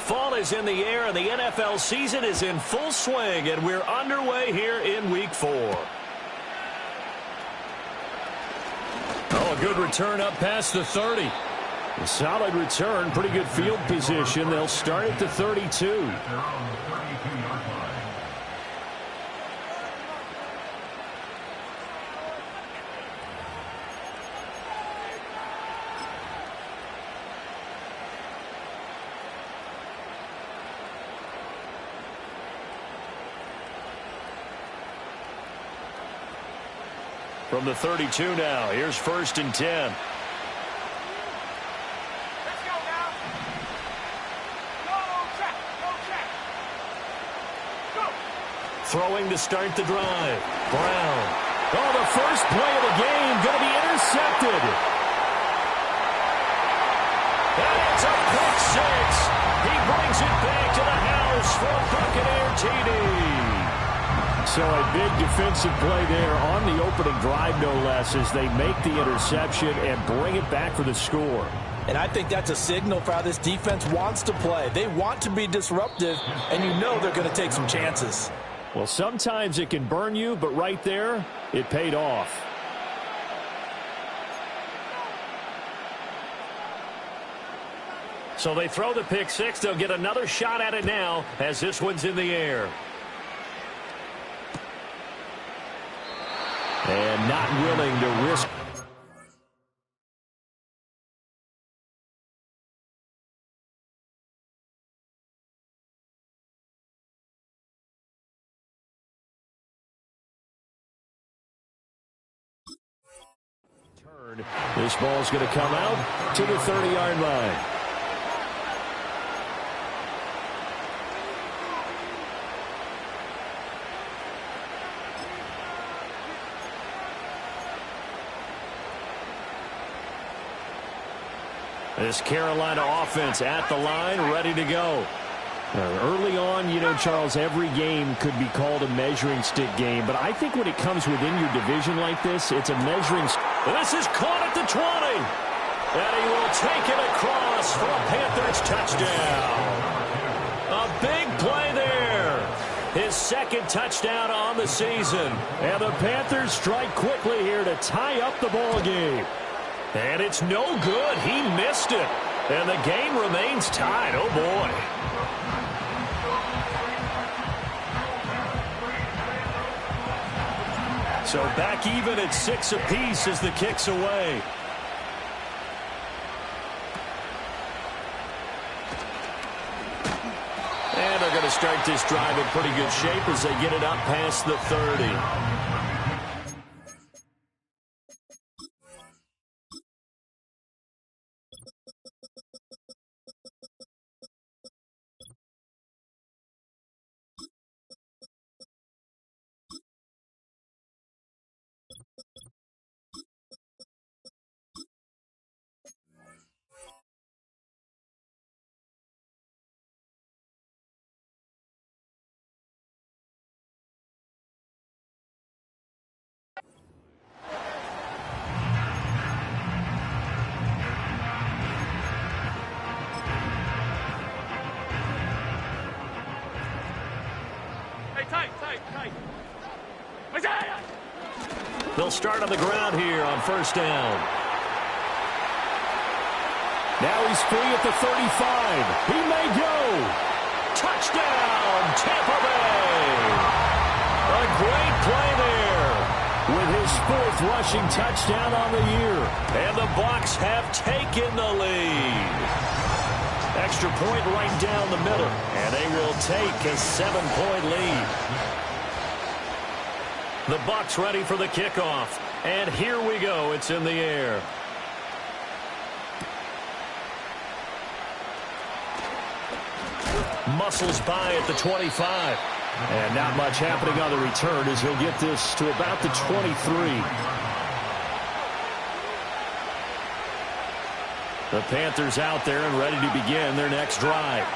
Fall is in the air, and the NFL season is in full swing, and we're underway here in Week 4. Oh, a good return up past the 30. A solid return, pretty good field position. They'll start at the 32. From the 32 now, here's 1st and 10. Let's go now. Go, check. Go. Throwing to start the drive. Brown. Oh, the first play of the game going to be intercepted. And it's a pick six. He brings it back to the house for a Buccaneer TD. So a big defensive play there on the opening drive, no less, as they make the interception and bring it back for the score. And I think that's a signal for how this defense wants to play. They want to be disruptive, and you know they're going to take some chances. Well, sometimes it can burn you, but right there, it paid off. So they throw the pick six. They'll get another shot at it now as this one's in the air. And not willing to risk. This ball's going to come out to the 30-yard line. This Carolina offense at the line, ready to go. Early on, you know, Charles, every game could be called a measuring stick game. But I think when it comes within your division like this, it's a measuring stick. This is caught at the 20. And he will take it across for a Panthers touchdown. A big play there. His second touchdown on the season. And the Panthers strike quickly here to tie up the ball game. And it's no good. He missed it. And the game remains tied. Oh, boy. So back even at 6 apiece as the kick's away. And they're going to start this drive in pretty good shape as they get it up past the 30. They'll start on the ground here on 1st down. Now he's free at the 35. He may go. Touchdown, Tampa Bay. A great play there with his 4th rushing touchdown on the year. And the Bucs have taken the lead. Extra point right down the middle. And they will take a 7-point lead. The Bucs ready for the kickoff. And here we go. It's in the air. Muscles by at the 25. And not much happening on the return as he'll get this to about the 23. The Panthers out there and ready to begin their next drive.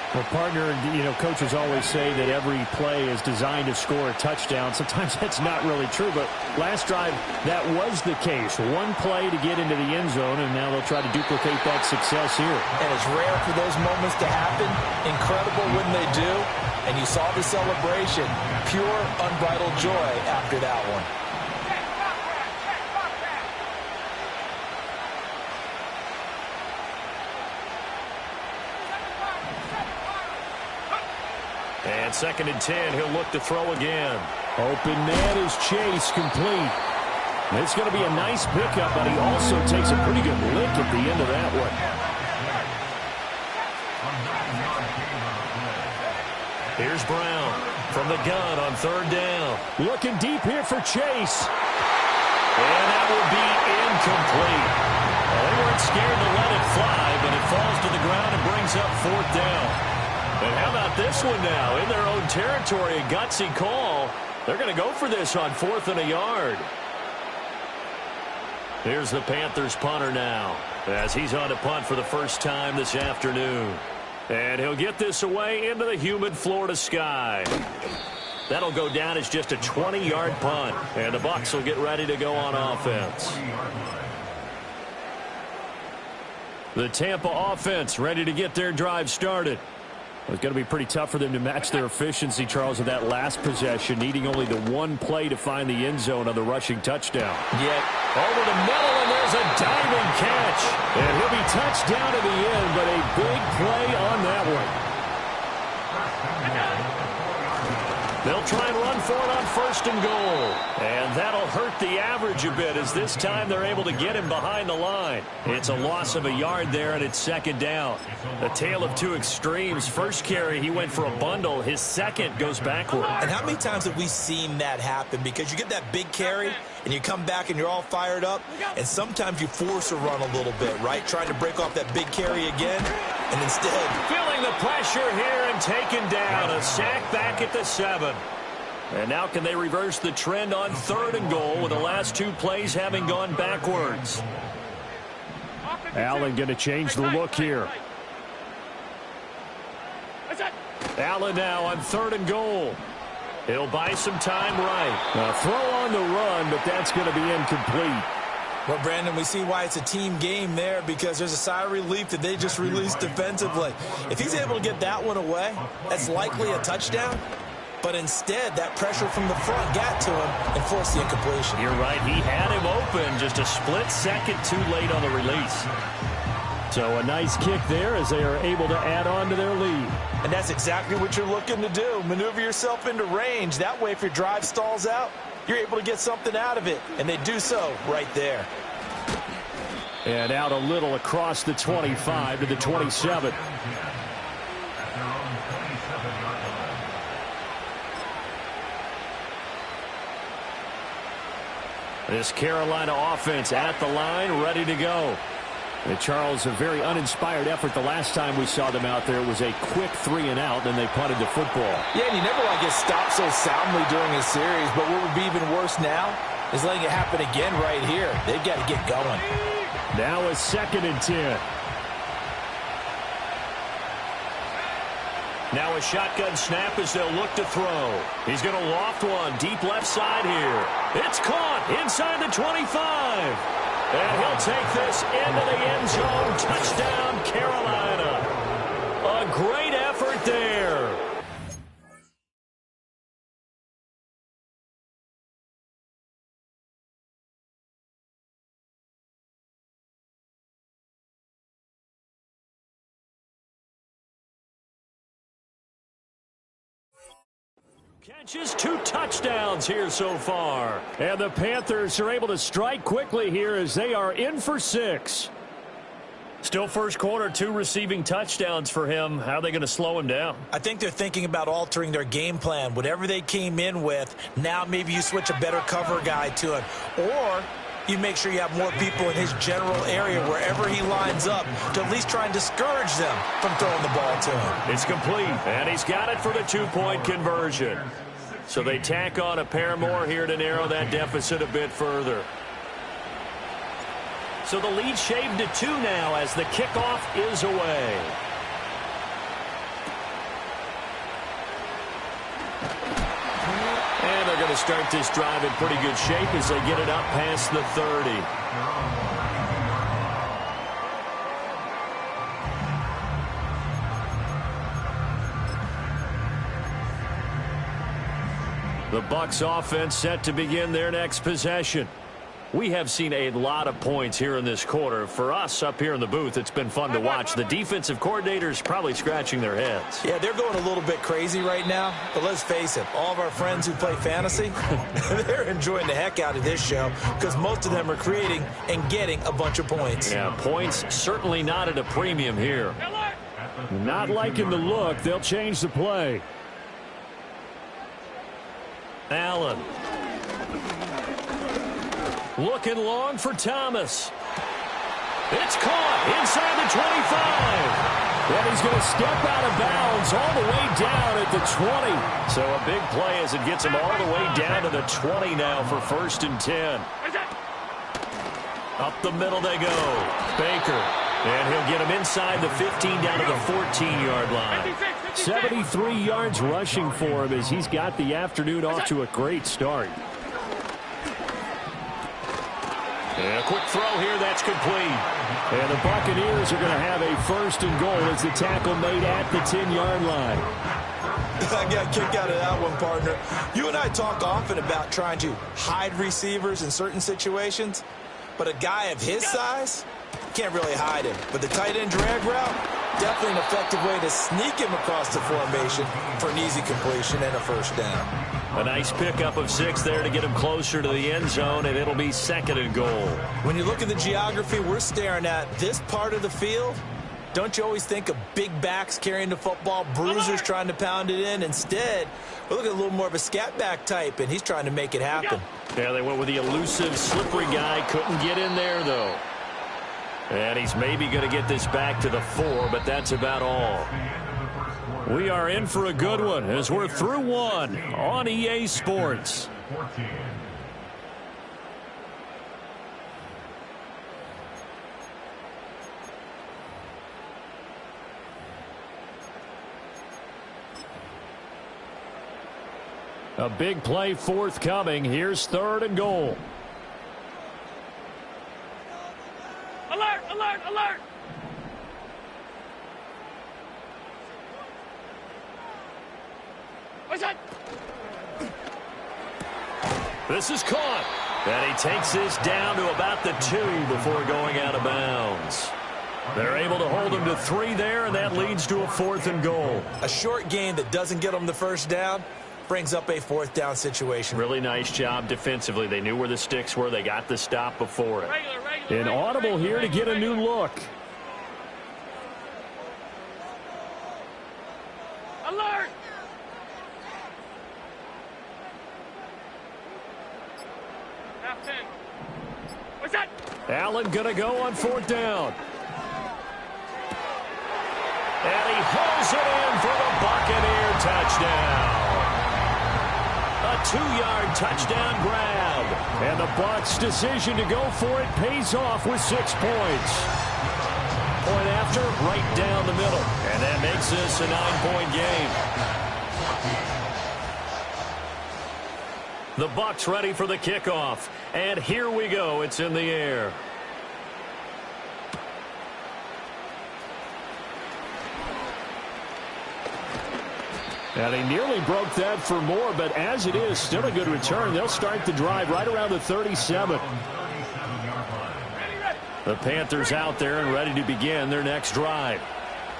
Well, partner, coaches always say that every play is designed to score a touchdown. Sometimes that's not really true, but last drive, that was the case. One play to get into the end zone, and now they'll try to duplicate that success here. And it's rare for those moments to happen. Incredible when they do. And you saw the celebration. Pure, unbridled joy after that one. And 2nd and 10, he'll look to throw again. Open man is Chase, complete. It's going to be a nice pickup, but he also takes a pretty good lick at the end of that one. Here's Brown from the gun on 3rd down. Looking deep here for Chase. And that will be incomplete. Well, they weren't scared to let it fly, but it falls to the ground and brings up 4th down. And how about this one now? In their own territory, a gutsy call. They're going to go for this on 4th and a yard. Here's the Panthers punter now, as he's on to punt for the first time this afternoon. And he'll get this away into the humid Florida sky. That'll go down as just a 20-yard punt. And the Bucs will get ready to go on offense. The Tampa offense ready to get their drive started. It's going to be pretty tough for them to match their efficiency, Charles, with that last possession, needing only the one play to find the end zone on the rushing touchdown. Yet, over the middle, and there's a diving catch. And he'll be touched down to the end, but a big play on that one. They'll try and run for it on 1st and goal. And that'll hurt the average a bit, as this time they're able to get him behind the line. It's a loss of a yard there, and it's 2nd down. A tale of two extremes. First carry, he went for a bundle. His second goes backward. And how many times have we seen that happen? Because you get that big carry, and you come back and you're all fired up, and sometimes you force a run a little bit, right? Trying to break off that big carry again, and instead... Feeling the pressure here and taken down. A sack back at the 7. And now can they reverse the trend on 3rd and goal with the last 2 plays having gone backwards? Allen going to change the look here. Allen now on 3rd and goal. He'll buy some time right. A throw on the run, but that's going to be incomplete. Well, Brandon, we see why it's a team game there, because there's a sigh of relief that they just released defensively. If he's able to get that one away, that's likely a touchdown. But instead, that pressure from the front got to him and forced the incompletion. You're right. He had him open, just a split second too late on the release. So a nice kick there as they are able to add on to their lead. And that's exactly what you're looking to do. Maneuver yourself into range. That way, if your drive stalls out, you're able to get something out of it. And they do so right there. And out a little across the 25 to the 27. This Carolina offense at the line, ready to go. And Charles, a very uninspired effort the last time we saw them out there. It was a quick 3 and out, then they punted the football. Yeah, and you never want to get stopped so soundly during a series, but what would be even worse now is letting it happen again right here. They've got to get going. Now a 2nd and 10. Now a shotgun snap as they'll look to throw. He's going to loft one deep left side here. It's caught inside the 25. And he'll take this into the end zone. Touchdown, Carolina. A great effort there. Catches 2 touchdowns here so far. And the Panthers are able to strike quickly here as they are in for 6. Still first quarter, 2 receiving touchdowns for him. How are they going to slow him down? I think they're thinking about altering their game plan. Whatever they came in with, now maybe you switch a better cover guy to him. Or you make sure you have more people in his general area wherever he lines up to at least try and discourage them from throwing the ball to him. It's complete, and he's got it for the 2-point conversion. So they tack on a pair more here to narrow that deficit a bit further. So the lead shaved to 2 now as the kickoff is away. to start this drive in pretty good shape as they get it up past the 30. The Bucs offense set to begin their next possession. We have seen a lot of points here in this quarter. For us up here in the booth, it's been fun to watch. The defensive coordinators probably scratching their heads. Yeah, they're going a little bit crazy right now. But let's face it, all of our friends who play fantasy, they're enjoying the heck out of this show because most of them are creating and getting a bunch of points. Yeah, points certainly not at a premium here. Not liking the look. They'll change the play. Allen. Looking long for Thomas. It's caught inside the 25. And he's going to step out of bounds all the way down at the 20. So a big play as it gets him all the way down to the 20 now for 1st and 10. Up the middle they go. Baker. And he'll get him inside the 15 down to the 14-yard line. 73 yards rushing for him as he's got the afternoon off to a great start. And a quick throw here, that's complete. And the Buccaneers are going to have a 1st and goal as the tackle made at the 10-yard line. I got a kick out of that one, partner. You and I talk often about trying to hide receivers in certain situations, but a guy of his size, can't really hide him. But the tight end drag route, definitely an effective way to sneak him across the formation for an easy completion and a 1st down. A nice pickup of 6 there to get him closer to the end zone, and it'll be 2nd and goal. When you look at the geography we're staring at, this part of the field, don't you always think of big backs carrying the football, bruisers trying to pound it in? Instead, we're looking at a little more of a scat back type, and he's trying to make it happen. Yeah, they went with the elusive, slippery guy. Couldn't get in there, though. And he's maybe going to get this back to the 4, but that's about all. We are in for a good one as we're through one on EA Sports. A big play forthcoming. Here's 3rd and goal. Alert, alert, alert! What's that? This is caught. And he takes this down to about the 2 before going out of bounds. They're able to hold him to 3 there, and that leads to a 4th and goal. A short gain that doesn't get them the 1st down brings up a 4th down situation. Really nice job defensively. They knew where the sticks were. They got the stop before it. An audible here to get a new look. Alert! Half 10. What's that? Allen going to go on 4th down. And he hauls it in for the Buccaneer touchdown. A 2-yard touchdown grab. And the Bucs' decision to go for it pays off with 6 points. Point after, right down the middle. And that makes this a 9-point game. The Bucs ready for the kickoff. And here we go. It's in the air. And he nearly broke that for more, but as it is, still a good return. They'll start the drive right around the 37. The Panthers out there and ready to begin their next drive.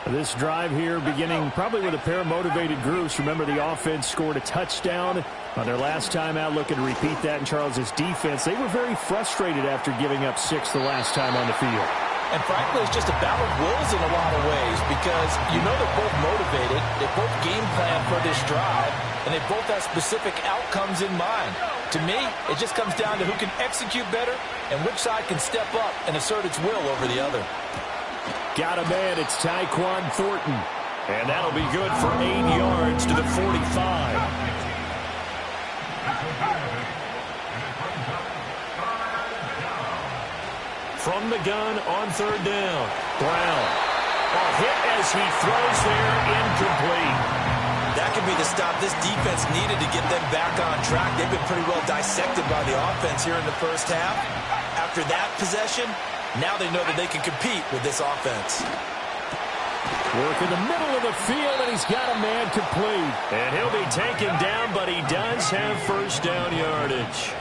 This drive here beginning probably with a pair of motivated groups. Remember, the offense scored a touchdown on their last time out, looking to repeat that in Charles' defense. They were very frustrated after giving up 6 the last time on the field. And frankly, it's just a battle of wills in a lot of ways because you know they're both motivated, they both game plan for this drive, and they both have specific outcomes in mind. To me, it just comes down to who can execute better and which side can step up and assert its will over the other. Got a man, it's Tyquan Thornton. And that'll be good for 8 yards to the 45. From the gun on 3rd down. Brown. A hit as he throws there, incomplete. That could be the stop this defense needed to get them back on track. They've been pretty well dissected by the offense here in the first half. After that possession, now they know that they can compete with this offense. Work in the middle of the field, and he's got a man complete. And he'll be taken down, but he does have first down yardage.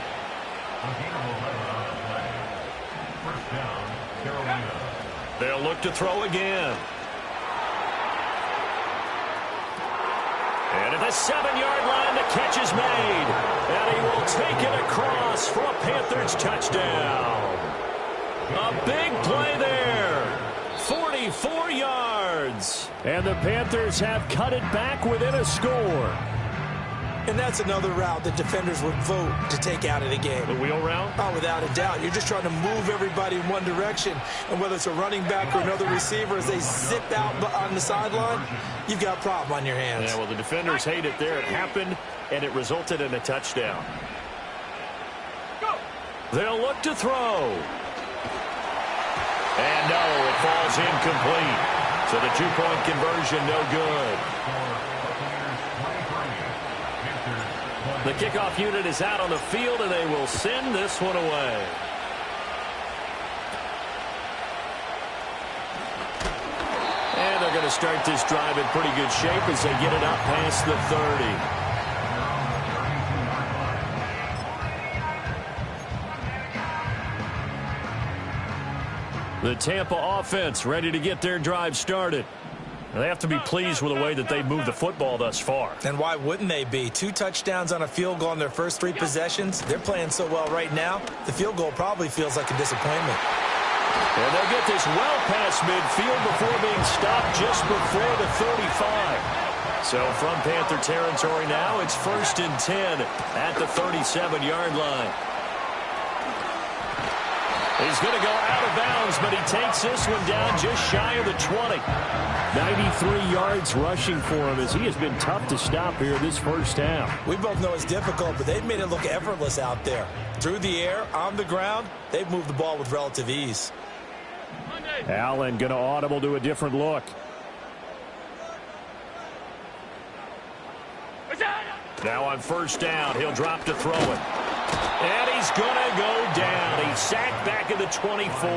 They'll look to throw again. And at the 7-yard line, the catch is made. And he will take it across for a Panthers touchdown. A big play there. 44 yards. And the Panthers have cut it back within a score. And that's another route that defenders would vote to take out of the game. The wheel route? Oh, without a doubt. You're just trying to move everybody in one direction. And whether it's a running back or another receiver, as they zip out on the sideline, you've got a problem on your hands. Yeah, well, the defenders hate it there. It happened, and it resulted in a touchdown. They'll look to throw. And no, it falls incomplete. So the two-point conversion, no good. The kickoff unit is out on the field, and they will send this one away. And they're going to start this drive in pretty good shape as they get it up past the 30. The Tampa offense ready to get their drive started. They have to be pleased with the way that they've moved the football thus far. And why wouldn't they be? 2 touchdowns on a field goal in their first 3 possessions. They're playing so well right now, the field goal probably feels like a disappointment. And they'll get this well past midfield before being stopped just before the 35. So from Panther territory now, it's 1st and 10 at the 37-yard line. He's going to go out of bounds, but he takes this one down just shy of the 20. 93 yards rushing for him as he has been tough to stop here this first half. We both know it's difficult, but they've made it look effortless out there. Through the air, on the ground, they've moved the ball with relative ease. Allen going to audible to a different look. Now on first down, he'll drop to throw it. And he's going to go down. He's sacked back at the 24.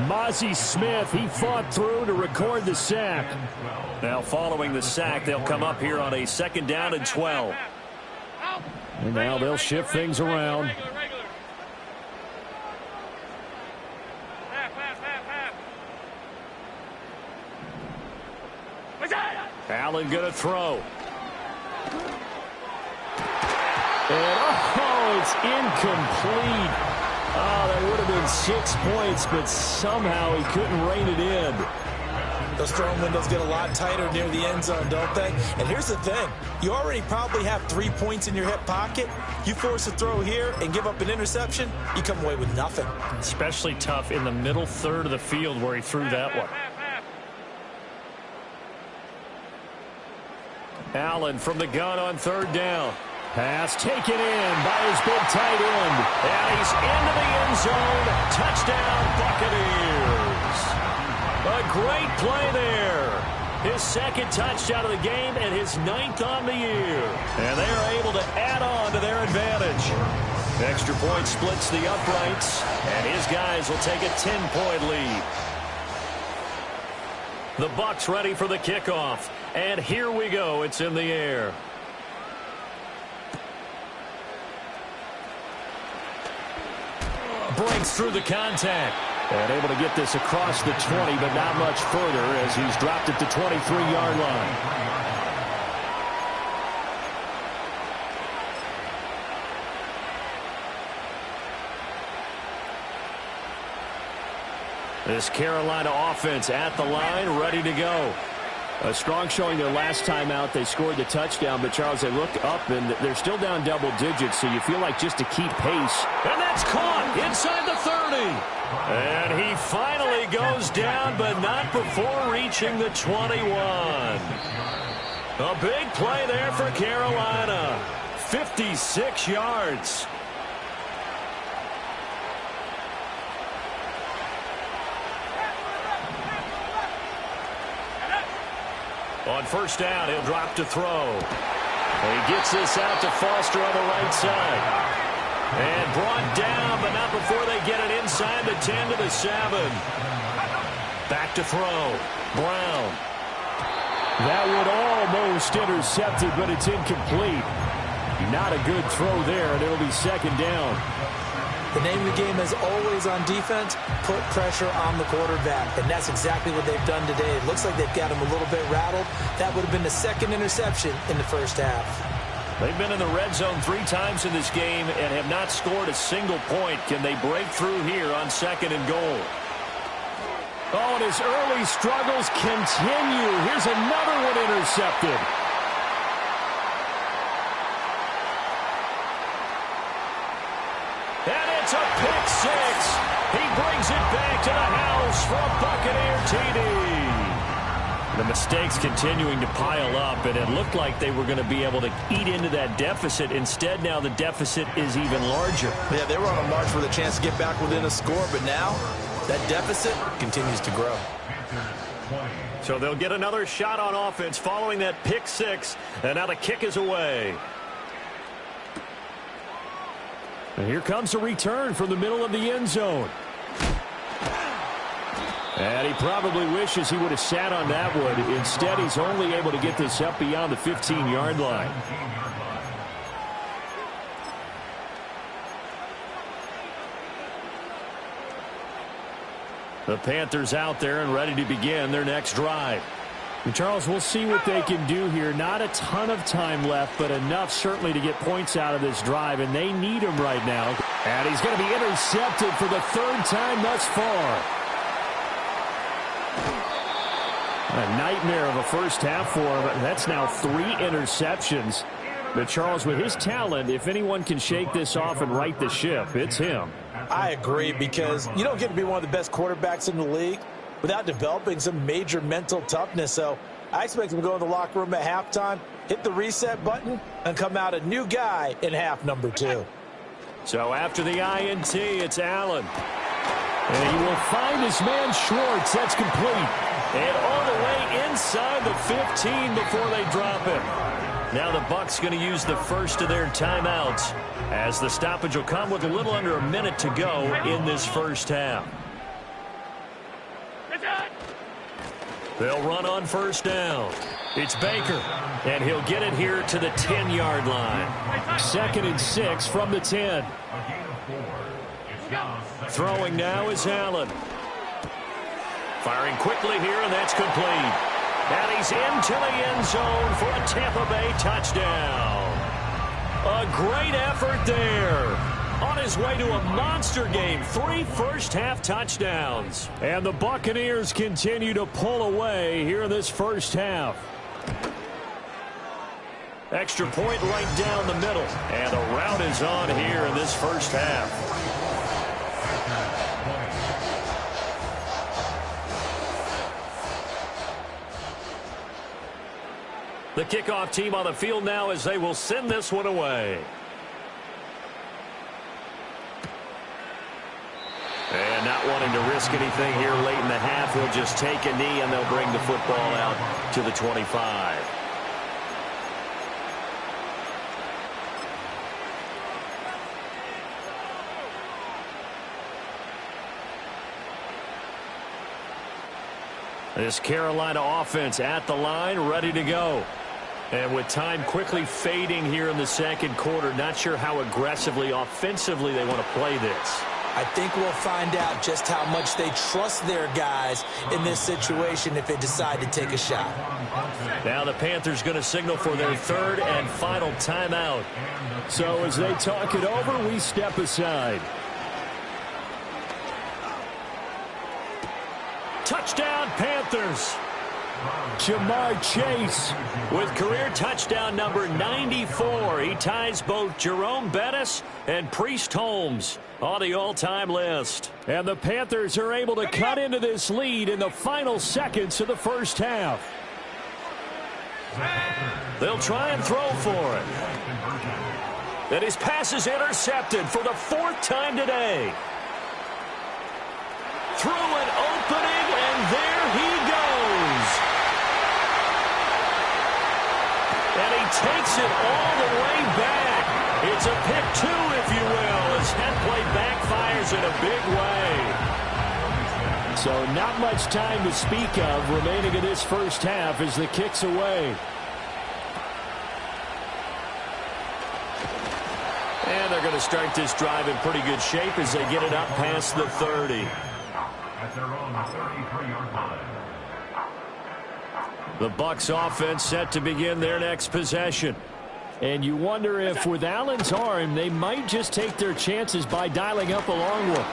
Mozzie Smith, he fought through to record the sack. Now following the sack, they'll come up here on a 2nd down and 12. And now they'll shift things around. Allen going to throw. And, oh, it's incomplete. Oh, that would have been 6 points, but somehow he couldn't rein it in. Those throwing windows get a lot tighter near the end zone, don't they? And here's the thing. You already probably have 3 points in your hip pocket. You force a throw here and give up an interception, you come away with nothing. Especially tough in the middle third of the field where he threw that one. Allen from the gun on 3rd down. Pass taken in by his big tight end. And he's into the end zone. Touchdown, Buccaneers. A great play there. His 2nd touchdown of the game and his 9th on the year. And they are able to add on to their advantage. Extra point splits the uprights, and his guys will take a 10-point lead. The Bucs ready for the kickoff. And here we go. It's in the air. Breaks through the contact. And able to get this across the 20, but not much further as he's dropped at the 23-yard line. This Carolina offense at the line, ready to go. A strong showing their last time out. They scored the touchdown, but, Charles, they look up, and they're still down double digits, so you feel like just to keep pace. And that's caught inside the 30. And he finally goes down, but not before reaching the 21. A big play there for Carolina. 56 yards. On first down, he'll drop to throw. He gets this out to Foster on the right side. And brought down, but not before they get it inside the 10 to the 7. Back to throw. Brown. That would almost intercepted, but it's incomplete. Not a good throw there, and it'll be second down. The name of the game is always on defense, put pressure on the quarterback. And that's exactly what they've done today. It looks like they've got him a little bit rattled. That would have been the second interception in the first half. They've been in the red zone 3 times in this game and have not scored a single point. Can they break through here on second and goal? Oh, and his early struggles continue. Here's another one intercepted. And it's a pick 6. He brings it back to the house for a Buccaneer TD. The mistakes continuing to pile up, and it looked like they were going to be able to eat into that deficit. Instead, now the deficit is even larger. Yeah, they were on a march with a chance to get back within a score, but now that deficit continues to grow. So they'll get another shot on offense following that pick 6, and now the kick is away. And here comes a return from the middle of the end zone. And he probably wishes he would have sat on that one. Instead, he's only able to get this up beyond the 15-yard line. The Panthers out there and ready to begin their next drive. And Charles, we'll see what they can do here. Not a ton of time left, but enough certainly to get points out of this drive, and they need him right now. And he's going to be intercepted for the 3rd time thus far. A nightmare of a first half for him. That's now 3 interceptions. But Charles, with his talent, if anyone can shake this off and right the ship, it's him. I agree, because you don't get to be one of the best quarterbacks in the league without developing some major mental toughness. So I expect him to go in the locker room at halftime, hit the reset button, and come out a new guy in half number 2. So after the INT, it's Allen. And he will find his man Schwartz. That's complete. And all the way inside the 15 before they drop him. Now the Bucs going to use the first of their timeouts, as the stoppage will come with a little under a minute to go in this first half. They'll run on first down. It's Baker, and he'll get it here to the 10-yard line. 2nd and 6 from the 10. Throwing now is Allen. Firing quickly here, and that's complete. And he's into the end zone for a Tampa Bay touchdown. A great effort there. On his way to a monster game, 3 first-half touchdowns. And the Buccaneers continue to pull away here in this first half. Extra point right down the middle. And the route is on here in this first half. The kickoff team on the field now as they will send this one away. And not wanting to risk anything here late in the half, they'll just take a knee and they'll bring the football out to the 25. This Carolina offense at the line, ready to go. And with time quickly fading here in the second quarter, not sure how aggressively, offensively they want to play this. I think we'll find out just how much they trust their guys in this situation if they decide to take a shot. Now the Panthers going to signal for their 3rd and final timeout. So as they talk it over, we step aside. Touchdown, Panthers. Ja'Marr Chase with career touchdown number 94. He ties both Jerome Bettis and Priest Holmes on the all-time list. And the Panthers are able to cut into this lead in the final seconds of the first half. They'll try and throw for it. And his pass is intercepted for the 4th time today. Through an opening, and there he goes. takes it all the way back. It's a pick two, if you will, as that play backfires in a big way. So not much time to speak of remaining in this first half as the kick's away. And they're going to start this drive in pretty good shape as they get it up past the 30. At their own 33-yard line. The Bucs offense set to begin their next possession. And you wonder if with Allen's arm, they might just take their chances by dialing up a long one.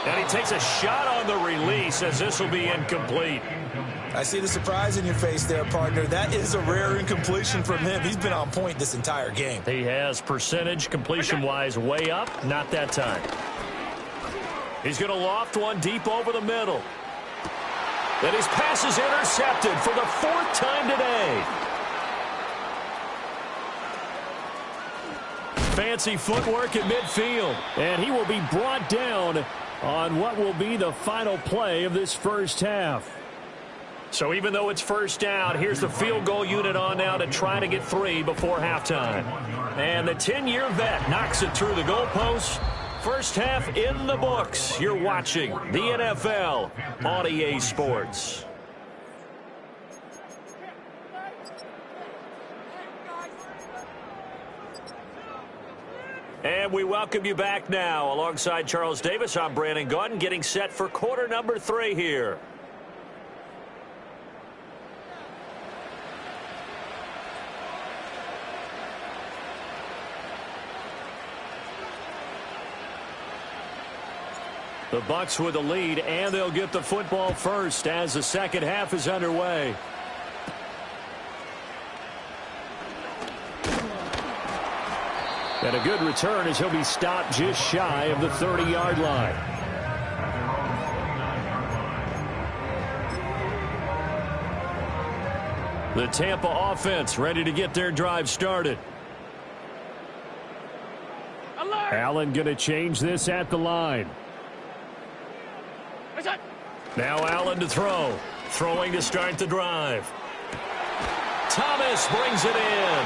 And he takes a shot on the release as this will be incomplete. I see the surprise in your face there, partner. That is a rare incompletion from him. He's been on point this entire game. He has percentage completion-wise way up. Not that time. He's going to loft one deep over the middle. And his pass is intercepted for the fourth time today. Fancy footwork at midfield. And he will be brought down on what will be the final play of this first half. So even though it's first down, here's the field goal unit on now to try to get 3 before halftime. And the 10-year vet knocks it through the goalpost. First half in the books. You're watching the NFL on EA Sports. And we welcome you back now. Alongside Charles Davis, I'm Brandon Gaudin, getting set for quarter number 3 here. The Bucs with the lead, and they'll get the football first as the second half is underway. And a good return as he'll be stopped just shy of the 30-yard line. The Tampa offense ready to get their drive started. Alert! Allen going to change this at the line. What's that? Now Allen to throw. Throwing to start the drive. Thomas brings it in.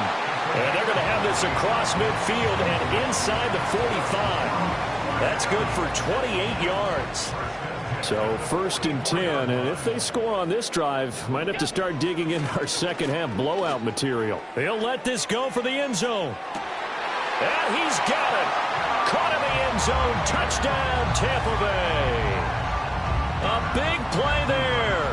And they're going to have this across midfield and inside the 45. That's good for 28 yards. So first and 10, and if they score on this drive, might have to start digging in our second half blowout material. They'll let this go for the end zone. And he's got it. Caught in the end zone. Touchdown, Tampa Bay. A big play there.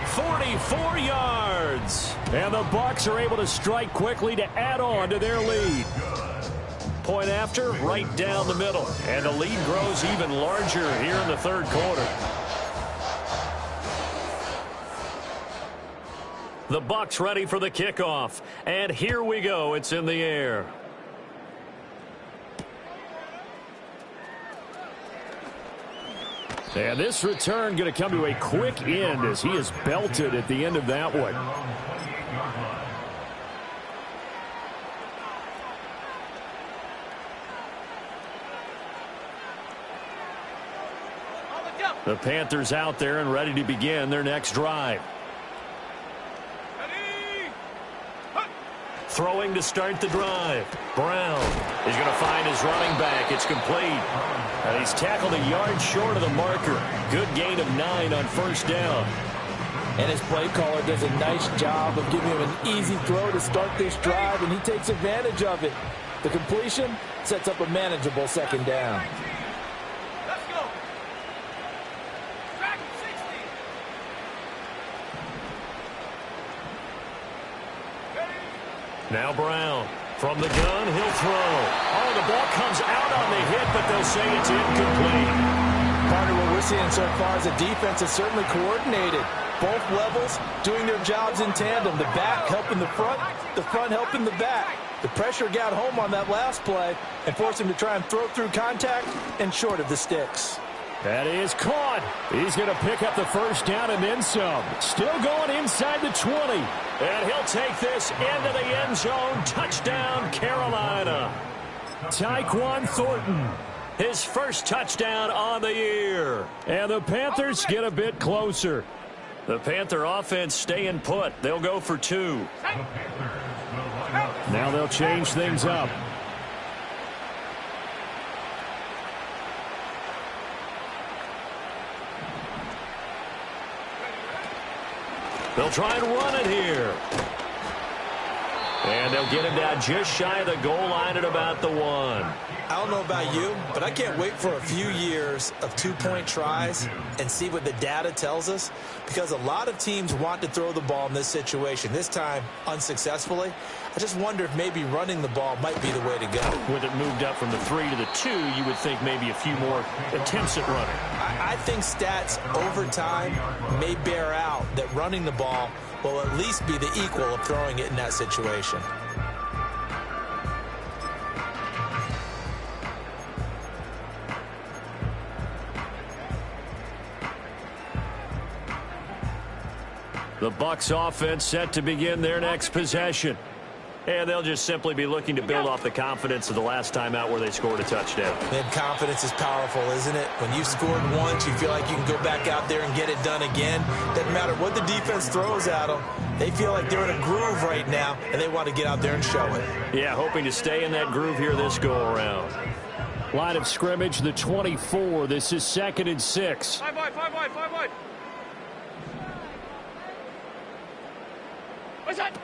44 yards. And the Bucs are able to strike quickly to add on to their lead. Point after, right down the middle. And the lead grows even larger here in the third quarter. The Bucs ready for the kickoff. And here we go. It's in the air. And this return going to come to a quick end as he is belted at the end of that one. The Panthers out there and ready to begin their next drive. Throwing to start the drive. Brown is going to find his running back. It's complete. And he's tackled a yard short of the marker. Good gain of 9 on first down. And his play caller does a nice job of giving him an easy throw to start this drive, and he takes advantage of it. The completion sets up a manageable second down. Let's go. Track 60. Now Brown. From the gun, he'll throw. Oh, the ball comes out on the hit, but they'll say it's incomplete. Partner, what we're seeing so far is the defense is certainly coordinated. Both levels doing their jobs in tandem. The back helping the front helping the back. The pressure got home on that last play and forced him to try and throw through contact and short of the sticks. That is caught. He's going to pick up the first down and then some. Still going inside the 20. And he'll take this into the end zone. Touchdown, Carolina. Tyquan Thornton. His first touchdown on the year. And the Panthers get a bit closer. The Panther offense staying put. They'll go for 2. Now they'll change things up. They'll try and run it here. And they'll get him down just shy of the goal line at about the 1. I don't know about you, but I can't wait for a few years of two-point tries and see what the data tells us, because a lot of teams want to throw the ball in this situation, this time unsuccessfully. I just wonder if maybe running the ball might be the way to go. With it moved up from the 3 to the 2, you would think maybe a few more attempts at running. I think stats over time may bear out that running the ball will at least be the equal of throwing it in that situation. The Bucs offense set to begin their next possession. And they'll just simply be looking to build off the confidence of the last time out where they scored a touchdown. Man, confidence is powerful, isn't it? When you scored once, you feel like you can go back out there and get it done again. Doesn't matter what the defense throws at them. They feel like they're in a groove right now, and they want to get out there and show it. Yeah, hoping to stay in that groove here this go-around. Line of scrimmage, the 24. This is 2nd and 6. 5 wide. What's that?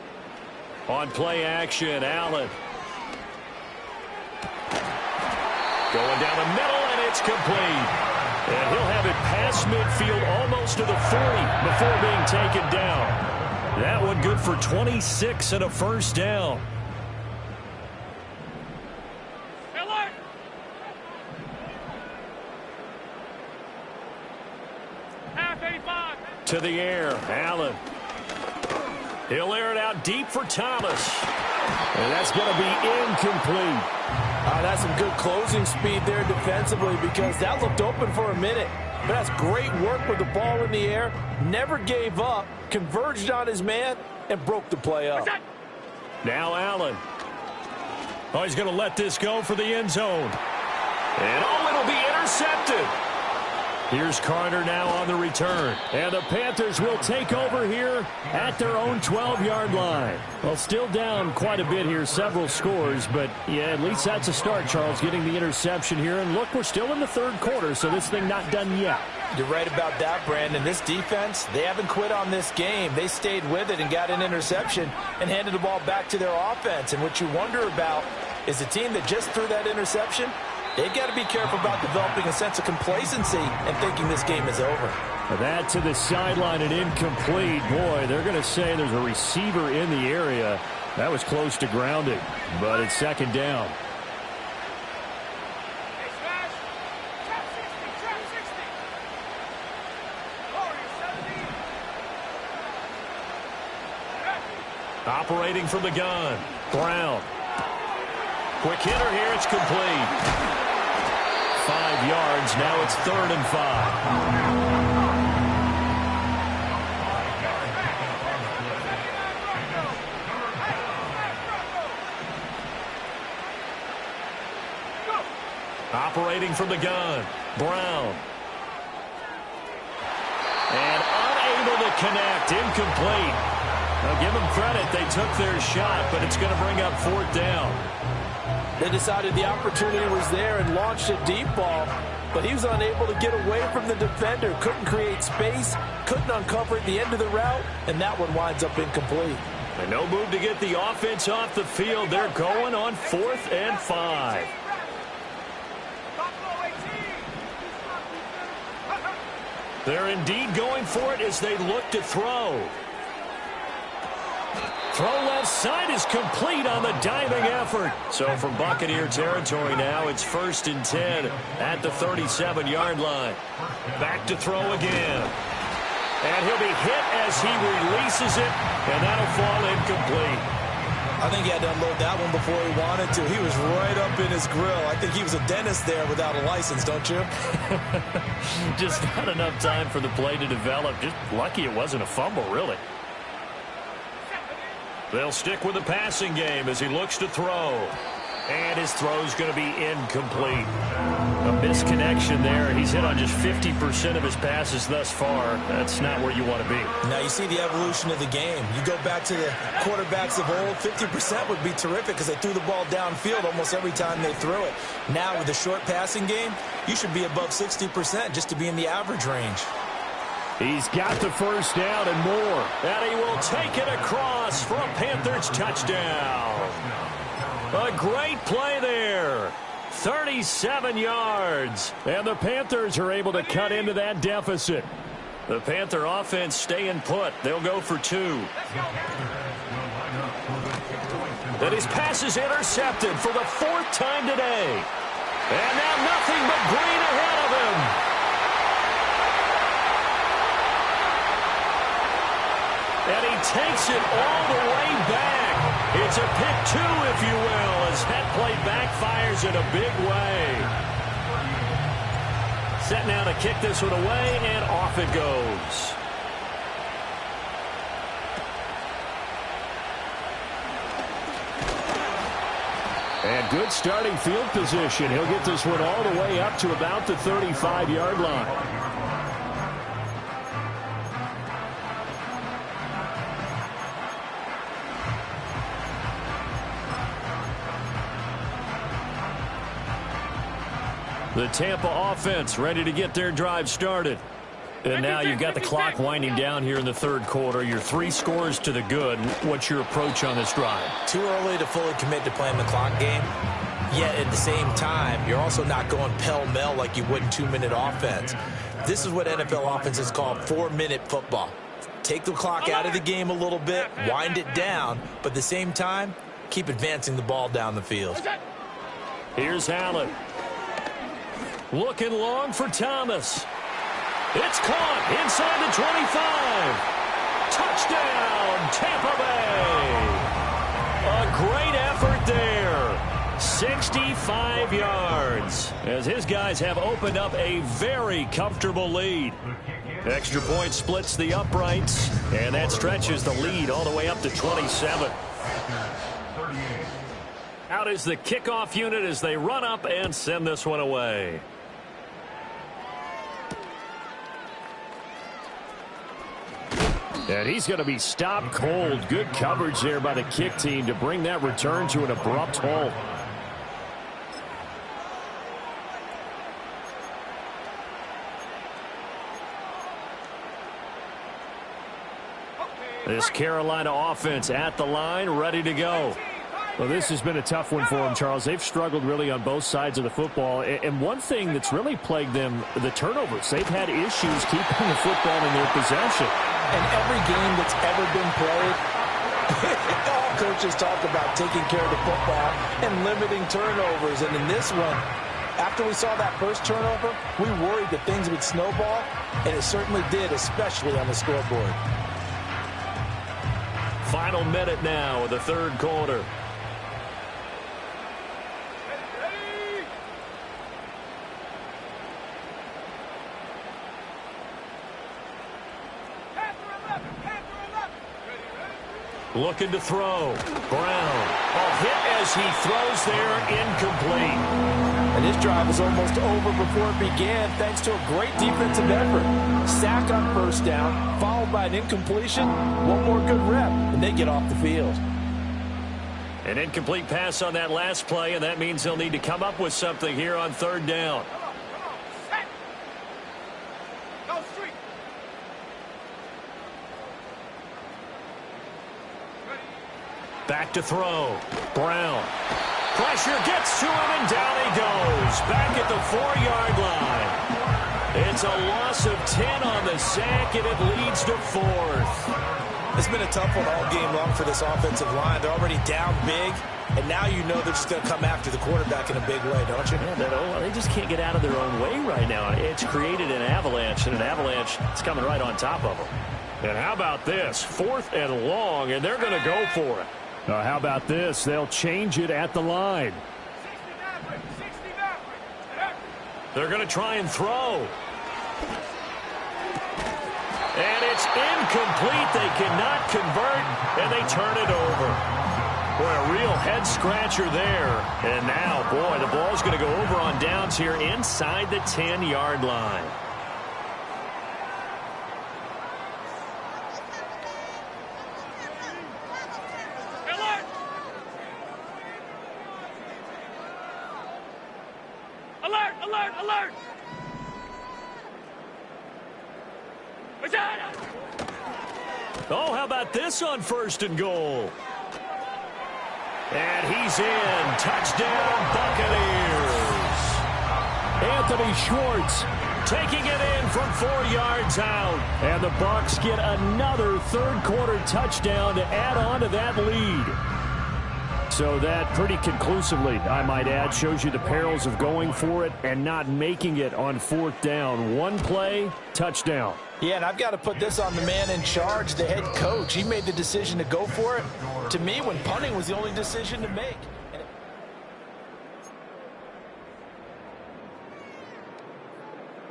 On play action, Allen. Going down the middle, and it's complete. And he'll have it past midfield almost to the 40 before being taken down. That one good for 26 and a first down. Alert! Half 85. To the air, Allen. He'll air it out deep for Thomas. And that's going to be incomplete. That's some good closing speed there defensively, because that looked open for a minute. But that's great work with the ball in the air. Never gave up, converged on his man, and broke the play up. Now Allen. Oh, he's going to let this go for the end zone. And it'll be intercepted. Here's Carter now on the return. And the Panthers will take over here at their own 12-yard line. Well, still down quite a bit here, several scores. But, yeah, at least that's a start, Charles, getting the interception here. And, look, we're still in the third quarter, so this thing not done yet. You're right about that, Brandon. This defense, they haven't quit on this game. They stayed with it and got an interception and handed the ball back to their offense. And what you wonder about is the team that just threw that interception, they've got to be careful about developing a sense of complacency and thinking this game is over. That to the sideline and incomplete. Boy, they're going to say there's a receiver in the area. That was close to grounding, but it's 2nd down. Hey, Smash. Trap 60. Operating from the gun. Brown. Quick hitter here. It's complete. 5 yards. Now it's 3rd and 5. Operating from the gun. Brown. And unable to connect. Incomplete. Now give them credit. They took their shot, but it's going to bring up 4th down. They decided the opportunity was there and launched a deep ball, but he was unable to get away from the defender. Couldn't create space, couldn't uncover at the end of the route, and that one winds up incomplete. And no move to get the offense off the field. They're going on 4th and 5. They're indeed going for it as they look to throw. Throw left side is complete on the diving effort. So from Buccaneer territory now, it's 1st and 10 at the 37-yard line. Back to throw again. And he'll be hit as he releases it, and that'll fall incomplete. I think he had to unload that one before he wanted to. He was right up in his grill. I think he was a dentist there without a license, don't you? Just not enough time for the play to develop. Just lucky it wasn't a fumble, really. They'll stick with the passing game as he looks to throw. And his throw's going to be incomplete. A misconnection there. He's hit on just 50% of his passes thus far. That's not where you want to be. Now you see the evolution of the game. You go back to the quarterbacks of old, 50% would be terrific because they threw the ball downfield almost every time they threw it. Now with the short passing game, you should be above 60% just to be in the average range. He's got the first down and more. And he will take it across for a Panthers touchdown. A great play there. 37 yards. And the Panthers are able to cut into that deficit. The Panther offense staying put. They'll go for 2. And his pass is intercepted for the 4th time today. And now nothing but green ahead of him. And he takes it all the way back. It's a pick 2, if you will, as that play backfires in a big way. Set now to kick this one away, and off it goes. And good starting field position. He'll get this one all the way up to about the 35-yard line. The Tampa offense ready to get their drive started. And now you've got the clock winding down here in the 3rd quarter. You're 3 scores to the good. What's your approach on this drive? Too early to fully commit to playing the clock game. Yet at the same time, you're also not going pell-mell like you would in 2-minute offense. This is what NFL offenses call 4-minute football. Take the clock out of the game a little bit, wind it down, but at the same time, keep advancing the ball down the field. Here's Allen. Looking long for Thomas. It's caught inside the 25. Touchdown, Tampa Bay. A great effort there. 65 yards as his guys have opened up a very comfortable lead. Extra point splits the uprights, and that stretches the lead all the way up to 27. Out is the kickoff unit as they run up and send this one away. And he's going to be stopped cold. Good coverage there by the kick team to bring that return to an abrupt halt. This Carolina offense at the line, ready to go. Well, this has been a tough one for them, Charles. They've struggled really on both sides of the football. And one thing that's really plagued them, the turnovers. They've had issues keeping the football in their possession. And every game that's ever been played, all coaches talk about taking care of the football and limiting turnovers. And in this one, after we saw that first turnover, we worried that things would snowball, and it certainly did, especially on the scoreboard. Final minute now of the 3rd quarter. Looking to throw. Brown. A hit as he throws there, incomplete. And this drive was almost over before it began thanks to a great defensive effort. Sack on first down, followed by an incompletion. One more good rep, and they get off the field. An incomplete pass on that last play, and that means they'll need to come up with something here on 3rd down. Back to throw. Brown. Pressure gets to him, and down he goes. Back at the 4-yard line. It's a loss of 10 on the sack, and it leads to 4th. It's been a tough one all game long for this offensive line. They're already down big, and now you know they're just going to come after the quarterback in a big way, don't you? Yeah, they just can't get out of their own way right now. It's created an avalanche, and an avalanche is coming right on top of them. And how about this? 4th and long, and they're going to go for it. How about this? They'll change it at the line. They're going to try and throw. And it's incomplete. They cannot convert, and they turn it over. Boy, a real head-scratcher there. And now, boy, the ball's going to go over on downs here inside the 10-yard line. Alert! Alert! Alert! Oh, how about this on 1st and goal? And he's in. Touchdown, Buccaneers. Anthony Schwartz taking it in from 4 yards out. And the Bucs get another third-quarter touchdown to add on to that lead. So that pretty conclusively, I might add, shows you the perils of going for it and not making it on 4th down. One play, touchdown. Yeah, and I've got to put this on the man in charge, the head coach. He made the decision to go for it. To me, when punting was the only decision to make.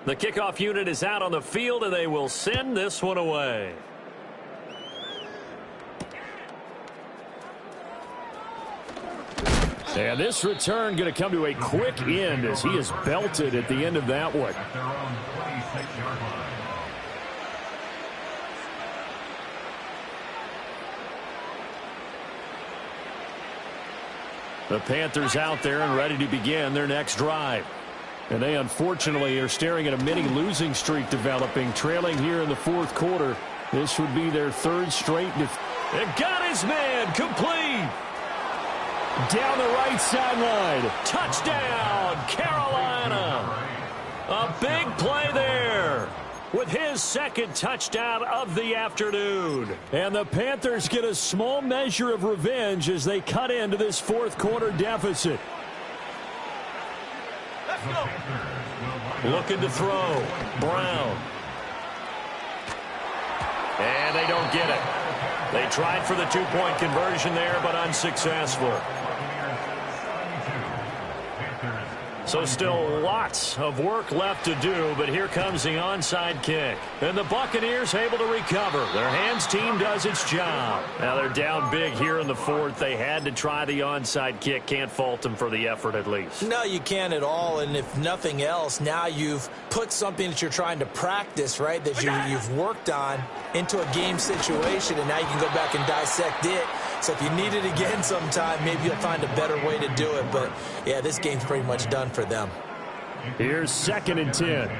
The kickoff unit is out on the field, and they will send this one away. And this return going to come to a quick end as he is belted at the end of that one. At their own 26-yard line. The Panthers out there and ready to begin their next drive. And they unfortunately are staring at a mini losing streak developing, trailing here in the 4th quarter. This would be their 3rd straight. They've got his man complete. Down the right sideline. Touchdown, Carolina. A big play there with his 2nd touchdown of the afternoon. And the Panthers get a small measure of revenge as they cut into this 4th quarter deficit. Looking to throw. Brown. And they don't get it. They tried for the 2-point conversion there, but unsuccessful. So still lots of work left to do, but here comes the onside kick. And the Buccaneers able to recover. Their hands team does its job. Now they're down big here in the 4th. They had to try the onside kick. Can't fault them for the effort at least. No, you can't at all. And if nothing else, now you've put something that you're trying to practice, right, that you've worked on into a game situation, and now you can go back and dissect it. So if you need it again sometime, maybe you'll find a better way to do it. But, yeah, this game's pretty much done for them. Here's 2nd and 10.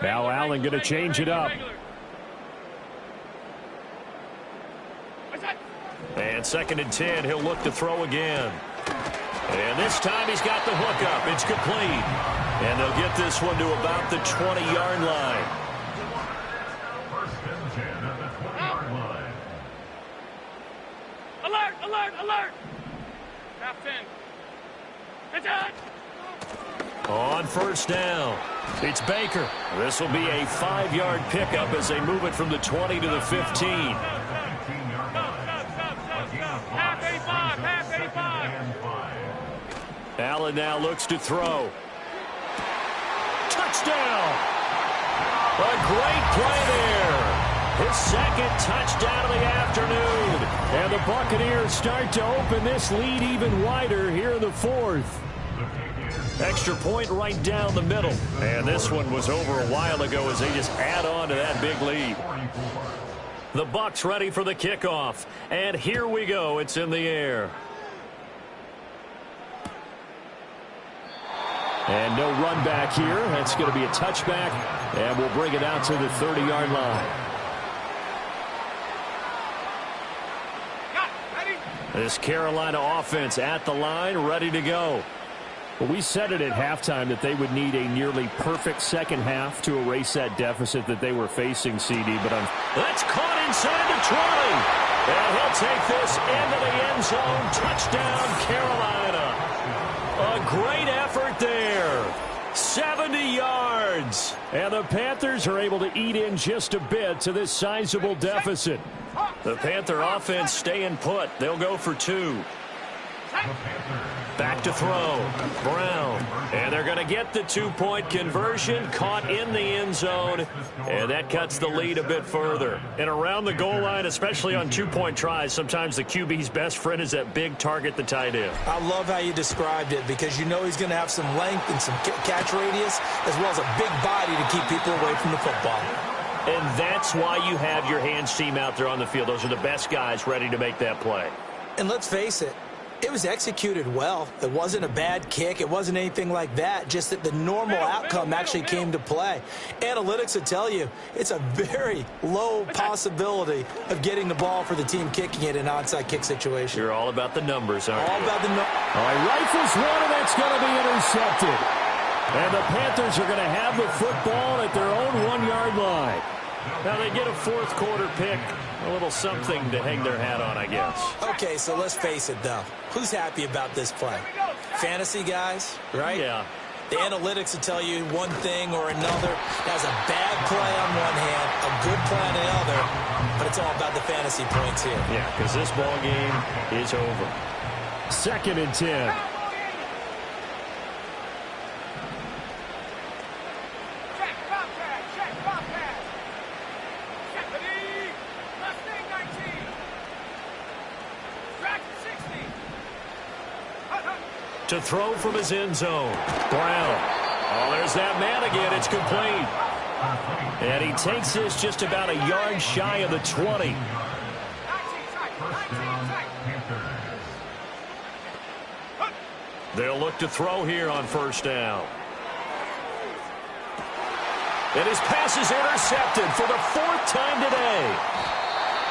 Now Allen going to change it up. And 2nd and 10, he'll look to throw again. And this time he's got the hook up. It's complete. And they'll get this one to about the 20-yard line. First and 10 at the 20-yard line. Alert! Alert! Alert! Half 10. Attention! On 1st down, it's Baker. This will be a 5-yard pickup as they move it from the 20 to the 15. 15-yard line. Half 85! Half 85! Allen now looks to throw. Touchdown! A great play there. His 2nd touchdown of the afternoon. And the Buccaneers start to open this lead even wider here in the 4th. Extra point right down the middle. And this one was over a while ago as they just add on to that big lead. The Bucs ready for the kickoff. And here we go. It's in the air. And no run back here. That's going to be a touchback. And we'll bring it out to the 30-yard line. This Carolina offense at the line, ready to go. Well, we said it at halftime that they would need a nearly perfect second half to erase that deficit that they were facing, CD. But that's caught inside the 20. And he'll take this into the end zone. Touchdown, Carolina. A great effort there. 70 yards. And the Panthers are able to eat in just a bit to this sizable deficit. The Panther offense staying put. They'll go for 2. Back to throw. Brown. And they're going to get the two-point conversion. Caught in the end zone. And that cuts the lead a bit further. And around the goal line, especially on two-point tries, sometimes the QB's best friend is that big target, the tight end. I love how you described it because you know he's going to have some length and some catch radius as well as a big body to keep people away from the football. And that's why you have your hands team out there on the field. Those are the best guys ready to make that play. And let's face it, it was executed well. It wasn't a bad kick. It wasn't anything like that, just that the normal outcome actually came to play. Analytics will tell you it's a very low possibility of getting the ball for the team kicking it in an onside kick situation. You're all about the numbers, aren't you? All about the numbers. All right, rifles one, and that's going to be intercepted. And the Panthers are going to have the football at their own 1-yard line. Now they get a fourth quarter pick. A little something to hang their hat on, I guess. Okay, so let's face it, though. Who's happy about this play? Fantasy guys, right? Yeah. The analytics will tell you one thing or another. That's a bad play on one hand, a good play on the other, but it's all about the fantasy points here. Yeah, because this ball game is over. 2nd and 10. To throw from his end zone. Brown. Oh, there's that man again. It's complete. And he takes this just about a yard shy of the 20. They'll look to throw here on first down. And his pass is intercepted for the 4th time today.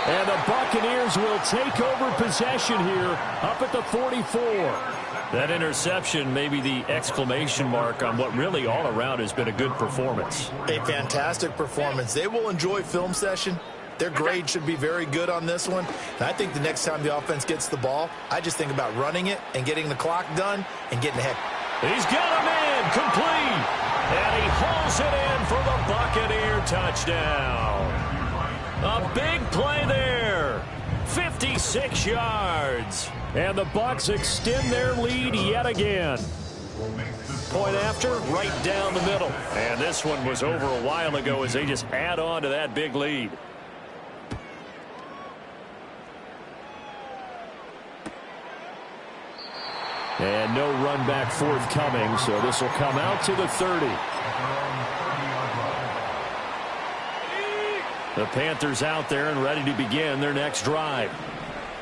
And the Buccaneers will take over possession here up at the 44. That interception may be the exclamation mark on what really all around has been a good performance. A fantastic performance. They will enjoy film session. Their grade should be very good on this one. And I think the next time the offense gets the ball, I just think about running it and getting the clock done and getting ahead. He's got him in, complete. And he hauls it in for the Buccaneer touchdown. A big play there. 56 yards. And the Bucs extend their lead yet again. Point after, right down the middle. And this one was over a while ago as they just add on to that big lead. And no run back forthcoming, so this will come out to the 30. The Panthers out there and ready to begin their next drive.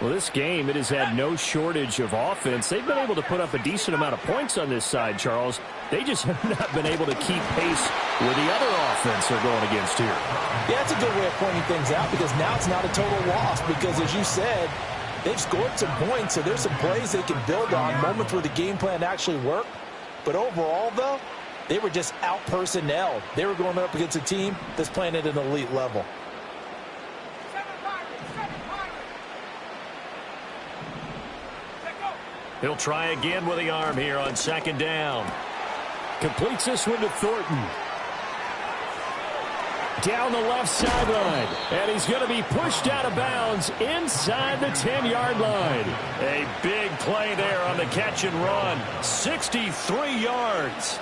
Well, this game, it has had no shortage of offense. They've been able to put up a decent amount of points on this side, Charles. They just have not been able to keep pace with the other offense they're going against here. Yeah, that's a good way of pointing things out because now it's not a total loss because, as you said, they've scored some points, so there's some plays they can build on, moments where the game plan actually worked. But overall, though, they were just out-personnelled. They were going up against a team that's playing at an elite level. He'll try again with the arm here on 2nd down. Completes this one to Thornton. Down the left sideline. And he's going to be pushed out of bounds inside the 10-yard line. A big play there on the catch and run. 63 yards.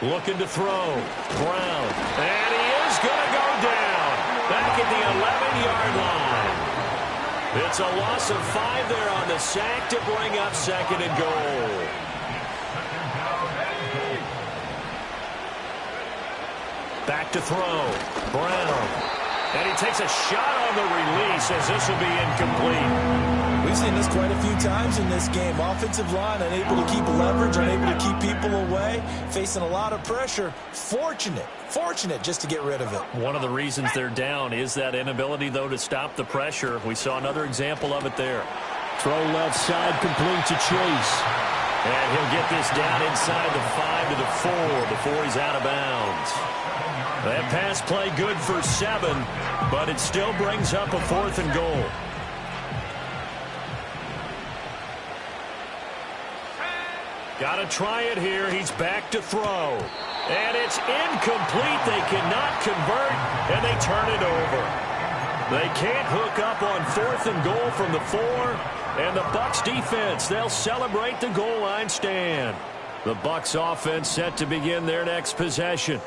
Looking to throw. Brown. And he is going to go down. Back at the 11-yard line. It's a loss of 5 there on the sack to bring up 2nd and goal. Back to throw. Brown. And he takes a shot on the release as this will be incomplete. We've seen this quite a few times in this game. Offensive line unable to keep leverage, unable to keep people away, facing a lot of pressure. Fortunate just to get rid of it. One of the reasons they're down is that inability, though, to stop the pressure. We saw another example of it there. Throw left side, complete to Chase. And he'll get this down inside the 5 to the 4 before he's out of bounds. That pass play good for 7, but it still brings up a 4th and goal. Got to try it here. He's back to throw. And it's incomplete. They cannot convert, and they turn it over. They can't hook up on 4th and goal from the 4. And the Bucs defense, they'll celebrate the goal line stand. The Bucs offense set to begin their next possession.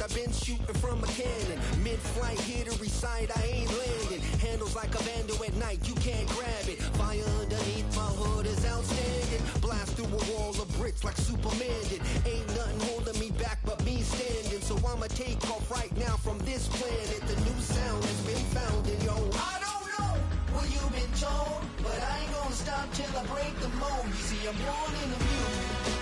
I've been shooting from a cannon. Mid-flight, here to recite, I ain't landing. Handles like a vandal at night, you can't grab it. Fire underneath my hood is outstanding. Blast through a wall of bricks like Superman did. Ain't nothing holding me back but me standing. So I'ma take off right now from this planet. The new sound has been found in yo. I don't know what you've been told, but I ain't gonna stop till I break the mold. You see, I'm born in the music.